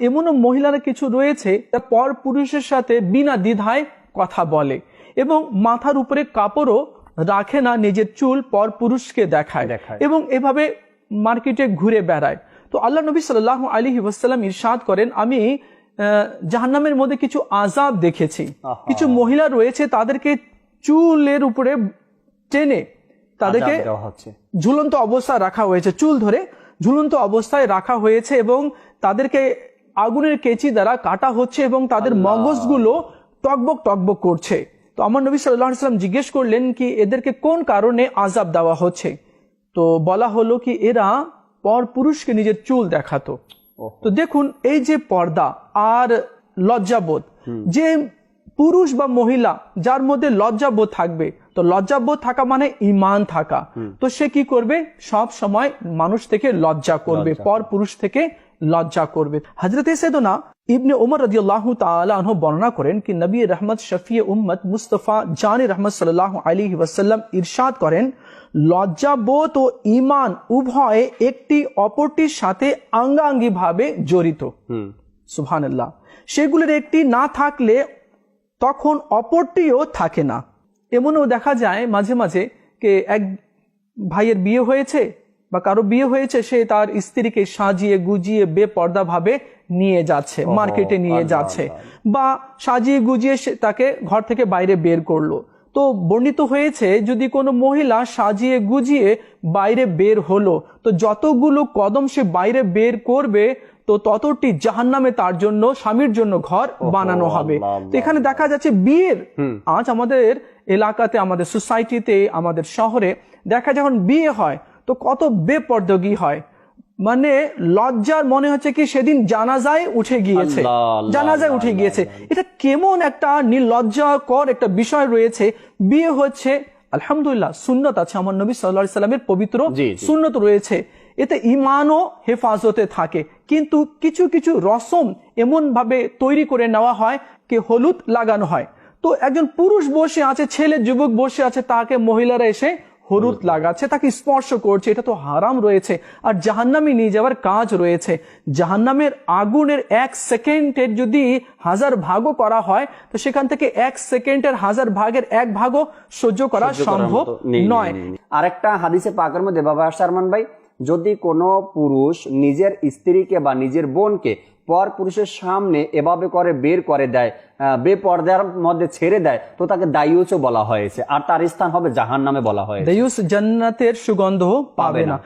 এমনও মহিলারা কিছু রয়েছে পর পুরুষের সাথে বিনা দ্বিধায় কথা বলে এবং মাথার উপরে কাপড়ও রাখে না, নিজের চুল পর পুরুষকে দেখায় এবং এভাবে মার্কেটে ঘুরে বেড়ায়। তো আল্লাহ নবী সাল্লাল্লাহু আলাইহি ওয়াসাল্লাম ইরশাদ করেন, আমি জাহান্নামের মধ্যে কিছু আযাব দেখেছি। কিছু মহিলা রয়েছে তাদেরকে চুলের উপরে টেনে তাদেরকে ঝুলন্ত অবস্থায় রাখা হয়েছে, চুল ধরে ঝুলন্ত অবস্থায় রাখা হয়েছে এবং তাদেরকে আগুনের কেচি দ্বারা কাটা হচ্ছে এবং তাদের মগজগুলো টকবক টকবক করছে। তো আমার নবী সাল্লাল্লাহু আলাইহি ওয়াসাল্লাম জিজ্ঞেস করলেন কি এদেরকে কোন কারণে আযাব দেওয়া হচ্ছে? তো বলা হলো কি এরা পর পুরুষকে নিজের চুল দেখাতো। তো দেখুন এই যে পর্দা আর লজ্জাবোধ, যে পুরুষ বা মহিলা যার মধ্যে লজ্জাবোধ থাকবে, তো লজ্জাবোধ থাকা মানে ঈমান থাকা, তো সে কি করবে? সব সময় মানুষ থেকে লজ্জা করবে, পর পুরুষ থেকে লজ্জা করবে। হযরত সাইয়েদনা ইবনে উমর রাদিয়াল্লাহু তাআলা আনহু বর্ণনা করেন কি নবী রহমত শফিয়ে উম্মত মুস্তাফা জানে রহমত সাল্লাল্লাহু আলাইহি ওয়াসাল্লাম ইরশাদ করেন, লজ্জাবোধ ও ঈমান উভয়ে একটি অপরটির সাথে আঙ্গাঙ্গি ভাবে জড়িত। সুবহানাল্লাহ। সেগুলোর একটি না থাকলে তখন অপরটিও থাকে না। এমনও দেখা যায় মাঝে মাঝে কে এক ভাইয়ের বিয়ে হয়েছে বা কারো বিয়ে হয়েছে, সে তার স্ত্রীকে সাজিয়ে গুজিয়ে বেপর্দা ভাবে নিয়ে যাচ্ছে, মার্কেটে নিয়ে যাচ্ছে, বা সাজিয়ে গুজিয়ে তাকে ঘর থেকে বাইরে বের করলো। তো বর্ণিত হয়েছে যদি কোনো মহিলা সাজিয়ে গুজিয়ে বাইরে বের হলো, তো যতগুলো কদম সে বাইরে বের করবে তো ততটি জাহান্নামে তার জন্য, স্বামীর জন্য ঘর বানানো হবে। তো এখানে দেখা যাচ্ছে বিয়ের, আজ আমাদের এলাকাতে, আমাদের সোসাইটিতে, আমাদের শহরে দেখা যখন বিয়ে হয় তো কত বেপরদগি হয়, মানে লজ্জার মনে হচ্ছে কি সেদিন জানাজায় উঠে গিয়েছে, জানাজায় উঠে গিয়েছে। এটা কেমন একটা নির্লজ্জাকর একটা বিষয় রয়েছে। বিয়ে হচ্ছে আলহামদুলিল্লাহ, সুন্নত আছে, আমার নবী সাল্লাল্লাহু আলাইহি সাল্লামের পবিত্র সুন্নত রয়েছে, এতে ঈমানও হেফাজতে থাকে, কিন্তু কিছু কিছু রসম এমন ভাবে তৈরি করে নেওয়া হয় কি হলুদ লাগানো হয়। তো একজন পুরুষ বসে আছে, ছেলে যুবক বসে আছে, তাকে মহিলারা এসে হলুদ লাগাচ্ছে, তাকে স্পর্শ করছে, এটা তো হারাম রয়েছে। আর জাহান্নামে নিয়ে যাওয়ার কাজ রয়েছে। জাহান্নামের আগুনের 1 সেকেন্ডের যদি 1000 ভাগও করা হয় তো সেখান থেকে 1 সেকেন্ডের 1000 ভাগের 1 ভাগও সহ্য করা সম্ভব নয়। আরেকটা হাদিসে পাকের মধ্যে বাবা আরমান ভাই, যদি কোনো পুরুষ নিজের স্ত্রীকে বা নিজের বোনকে পর পুরুষের সামনে এভাবে করে বের করে দেয়, বেপর্দার মধ্যে ছেড়ে দেয়, তো তাকে দায়ুসও বলা হয়েছে, আর তার স্থান হবে জাহান্নামে বলা হয়েছে। দায়ুস জান্নাতের সুগন্ধ পাবে না।